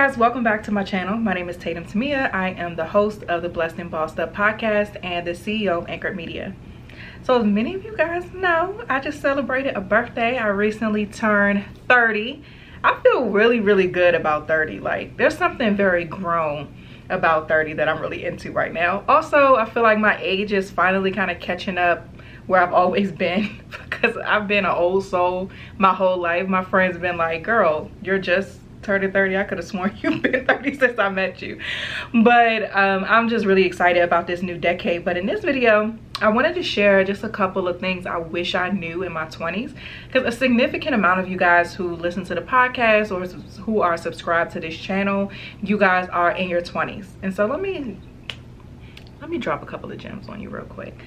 guys, welcome back to my channel. My name is Tatum Temia. I am the host of the Blessed and Bossed Up podcast and the CEO of Anchored Media. So as many of you guys know, I just celebrated a birthday. I recently turned 30. I feel really good about 30. Like, there's something very grown about 30 that I'm really into right now. Also, I feel like my age is finally kind of catching up where I've always been, because I've been an old soul my whole life. My friends have been like, girl, you're just turning 30. I could have sworn you've been 30 since I met you. But I'm just really excited about this new decade. But in this video, I wanted to share just a couple of things I wish I knew in my 20s, because a significant amount of you guys who listen to the podcast or who are subscribed to this channel, you guys are in your 20s. And so let me drop a couple of gems on you real quick.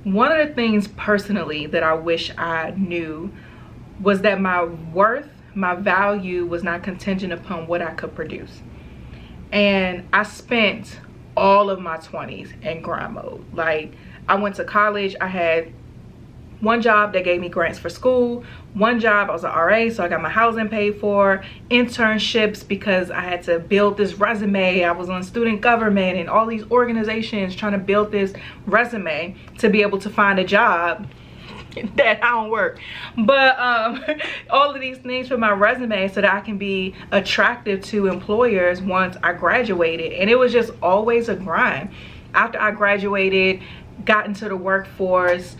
One of the things personally that I wish I knew was that my worth, my value was not contingent upon what I could produce. And I spent all of my 20s in grind mode. Like, I went to college, I had one job that gave me grants for school, one job, I was an RA, so I got my housing paid for, internships because I had to build this resume. I was on student government and all these organizations trying to build this resume to be able to find a job that I don't work. But all of these things for my resume so that I can be attractive to employers once I graduated. And it was just always a grind. After I graduated, got into the workforce,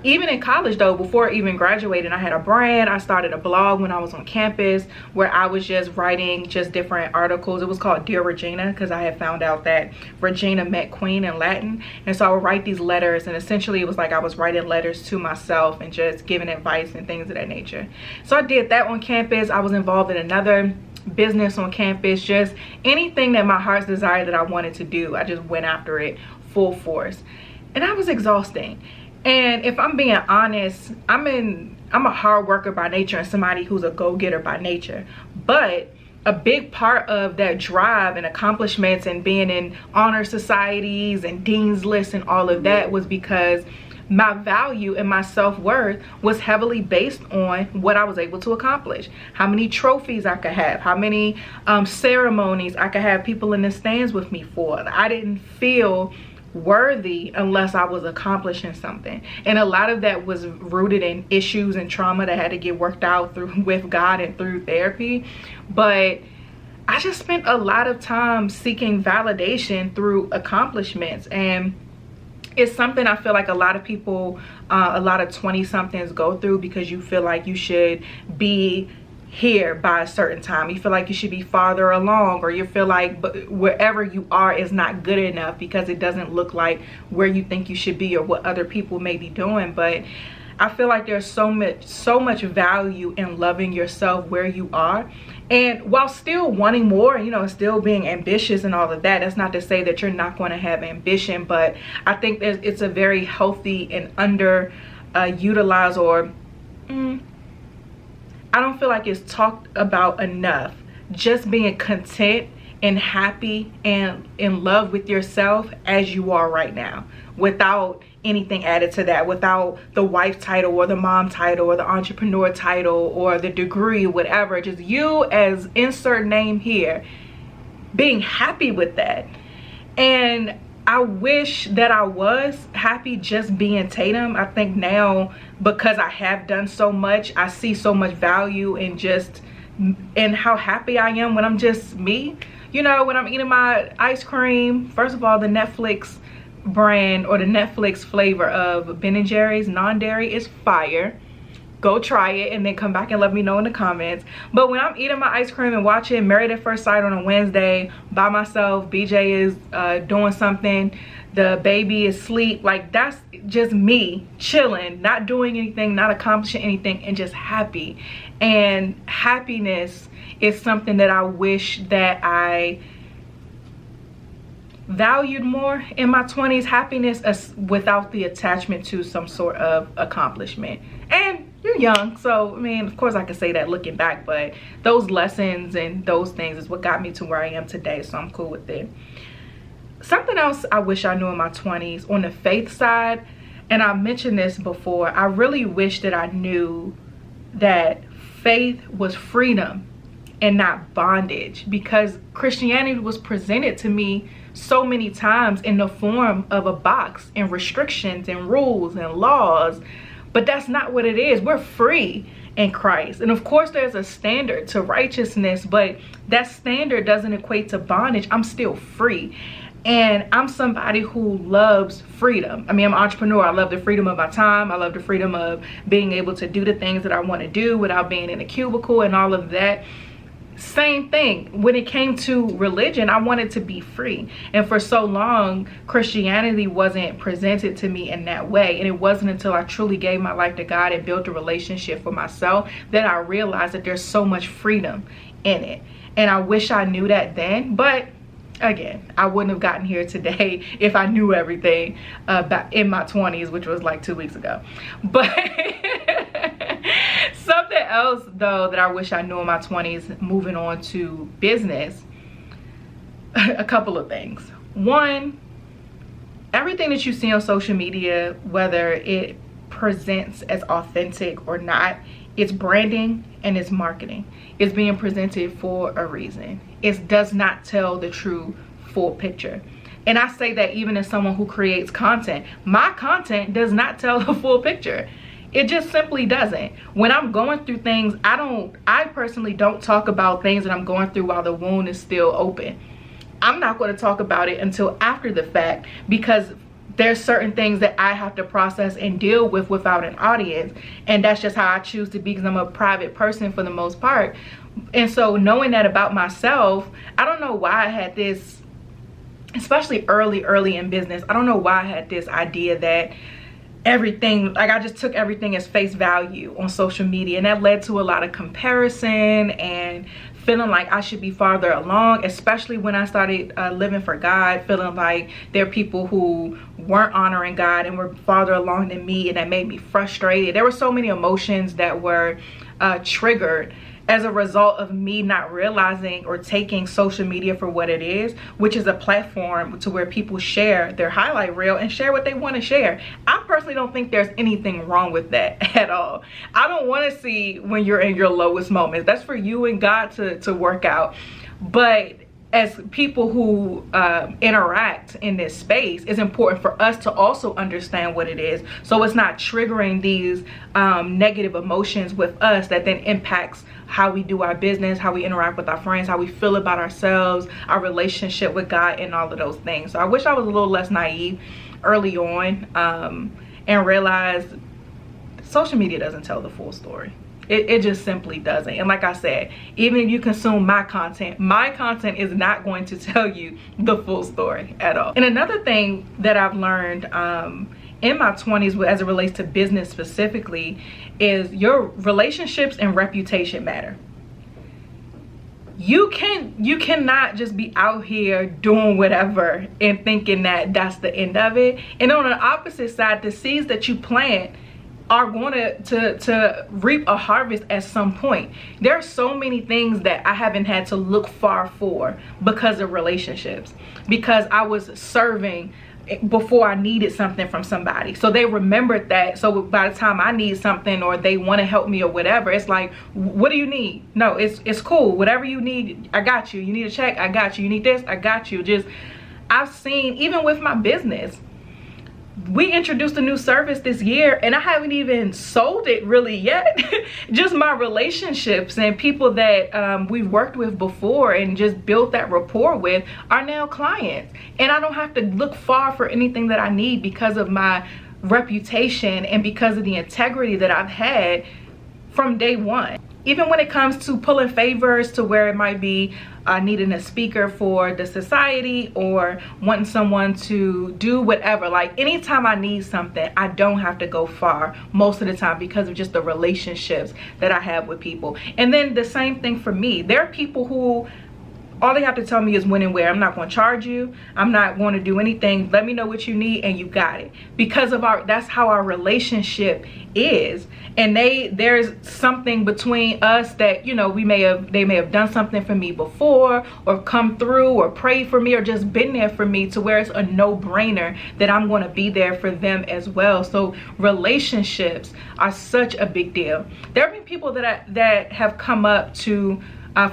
even in college though, before even graduating, I had a brand. I started a blog when I was on campus where I was just writing just different articles. It was called Dear Regina, because I had found out that Regina meant queen in Latin. And so I would write these letters, and essentially it was like I was writing letters to myself and just giving advice and things of that nature. So I did that on campus. I was involved in another business on campus, just anything that my heart's desire that I wanted to do, I just went after it full force. And I was exhausting. And if I'm being honest, I'm a hard worker by nature and somebody who's a go-getter by nature. But a big part of that drive and accomplishments and being in honor societies and dean's lists and all of that was because my value and my self-worth was heavily based on what I was able to accomplish. How many trophies I could have, how many ceremonies I could have people in the stands with me for. I didn't feel worthy unless I was accomplishing something. And a lot of that was rooted in issues and trauma that had to get worked out with God and through therapy. But I just spent a lot of time seeking validation through accomplishments, and it's something I feel like a lot of people, a lot of 20-somethings go through, because you feel like you should be here by a certain time. You feel like you should be farther along, or you feel like wherever you are is not good enough because it doesn't look like where you think you should be or what other people may be doing. But I feel like there's so much value in loving yourself where you are, and while still wanting more, you know, still being ambitious and all of that. That's not to say that you're not going to have ambition, but I think it's a very healthy and utilized, or I don't feel like it's talked about enough, just being content and happy and in love with yourself as you are right now, without anything added to that, without the wife title or the mom title or the entrepreneur title or the degree, whatever. Just you as insert name here, being happy with that. And I wish that I was happy just being Tatum. I think now, because I have done so much, I see so much value in just in how happy I am when I'm just me. You know, when I'm eating my ice cream, first of all, the Netflix brand or the Netflix flavor of Ben & Jerry's non-dairy is fire. Go try it and then come back and let me know in the comments. But when I'm eating my ice cream and watching Married at First Sight on a Wednesday by myself, BJ is doing something, the baby is asleep, like that's just me chilling, not doing anything, not accomplishing anything, and just happy. And happiness is something that I wish that I valued more in my 20s. Happiness without the attachment to some sort of accomplishment. And you're young, so I mean, of course I could say that looking back, but those lessons and those things is what got me to where I am today, so I'm cool with it. Something else I wish I knew in my 20s on the faith side, and I mentioned this before, I really wish that I knew that faith was freedom and not bondage, because Christianity was presented to me so many times in the form of a box and restrictions and rules and laws. But that's not what it is. We're free in Christ. And of course there's a standard to righteousness, but that standard doesn't equate to bondage. I'm still free. And I'm somebody who loves freedom. I mean, I'm an entrepreneur. I love the freedom of my time. I love the freedom of being able to do the things that I want to do without being in a cubicle and all of that. Same thing when it came to religion. I wanted to be free, and for so long Christianity wasn't presented to me in that way. And it wasn't until I truly gave my life to God and built a relationship for myself that I realized that there's so much freedom in it. And I wish I knew that then, but again, I wouldn't have gotten here today if I knew everything back in my 20s, which was like 2 weeks ago. But something else though that I wish I knew in my 20s, moving on to business, a couple of things. One, everything that you see on social media, whether it presents as authentic or not, it's branding and it's marketing. It's being presented for a reason. It does not tell the true full picture. And I say that even as someone who creates content. My content does not tell the full picture. It just simply doesn't. When I'm going through things, I personally don't talk about things that I'm going through while the wound is still open. I'm not going to talk about it until after the fact, because there's certain things that I have to process and deal with without an audience. And that's just how I choose to be, because I'm a private person for the most part. And so knowing that about myself, I don't know why I had this, especially early in business, I don't know why I had this idea that everything, like I just took everything as face value on social media, and that led to a lot of comparison and feeling like I should be farther along, especially when I started living for God, feeling like there are people who weren't honoring God and were farther along than me, and that made me frustrated. There were so many emotions that were triggered as a result of me not realizing or taking social media for what it is, which is a platform to where people share their highlight reel and share what they want to share. I personally don't think there's anything wrong with that at all. I don't want to see when you're in your lowest moments. That's for you and God to work out. But as people who interact in this space, it's important for us to also understand what it is, so it's not triggering these negative emotions with us that then impacts how we do our business, how we interact with our friends, how we feel about ourselves, our relationship with God, and all of those things. So I wish I was a little less naive early on and realized social media doesn't tell the full story. It just simply doesn't. And like I said, even if you consume my content is not going to tell you the full story at all. And another thing that I've learned in my 20s as it relates to business specifically is your relationships and reputation matter. You cannot just be out here doing whatever and thinking that that's the end of it. And on the opposite side, the seeds that you plant are going to reap a harvest at some point. There are so many things that I haven't had to look far for because of relationships, because I was serving before I needed something from somebody, so they remembered that. So by the time I need something or they want to help me or whatever, it's like, what do you need? No, it's cool, whatever you need, I got you. You need a check, I got you. You need this, I got you. Just, I've seen, even with my business, we introduced a new service this year and I haven't even sold it really yet. Just my relationships and people that we've worked with before and just built that rapport with are now clients. And I don't have to look far for anything that I need because of my reputation and because of the integrity that I've had from day one. Even when it comes to pulling favors, to where it might be needing a speaker for the society or wanting someone to do whatever, like anytime I need something, I don't have to go far most of the time because of just the relationships that I have with people. And then the same thing for me. There are people who all they have to tell me is when and where. I'm not going to charge you. I'm not going to do anything. Let me know what you need and you got it. Because of that's how our relationship is. And there's something between us that, you know, they may have done something for me before, or come through or prayed for me, or just been there for me, to where it's a no-brainer that I'm going to be there for them as well. So relationships are such a big deal. There have been people that have come up to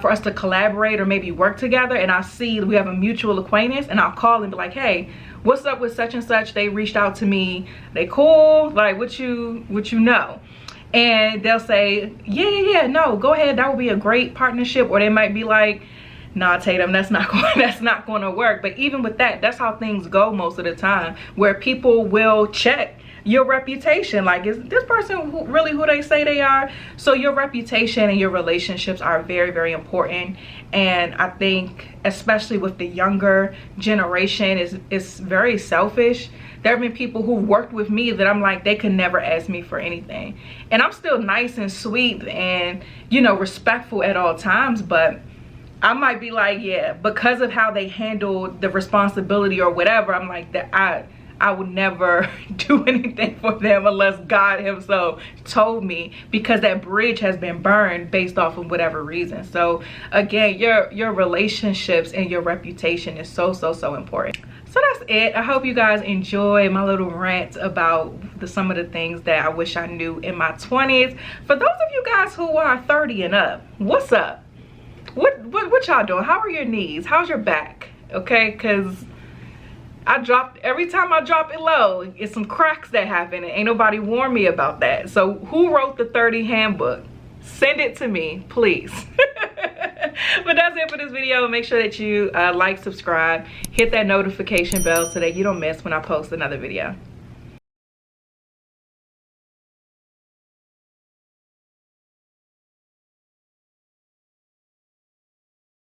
for us to collaborate or maybe work together, and I see we have a mutual acquaintance, and I'll call and be like, hey, what's up with such and such? They reached out to me. They cool? Like, what you know? And they'll say, yeah, no, go ahead. That would be a great partnership. Or they might be like, nah, Tatum, that's not going to work. But even with that, that's how things go most of the time, where people will check your reputation. Like, is this person really who they say they are? So your reputation and your relationships are very, very important. And I think especially with the younger generation, it's very selfish. There have been people who worked with me that I'm like, they could never ask me for anything, and I'm still nice and sweet and, you know, respectful at all times, but I might be like, yeah, because of how they handled the responsibility or whatever, I'm like, that I would never do anything for them unless God himself told me, because that bridge has been burned based off of whatever reason. So again, your relationships and your reputation is so important. So that's it. I hope you guys enjoy my little rant about some of the things that I wish I knew in my 20s. For those of you guys who are 30 and up, what's up? What y'all doing? How are your knees? How's your back? Okay, because every time I drop it low, it's some cracks that happen, and ain't nobody warned me about that. So who wrote the 30 handbook? Send it to me, please. But that's it for this video. Make sure that you like, subscribe, hit that notification bell so that you don't miss when I post another video.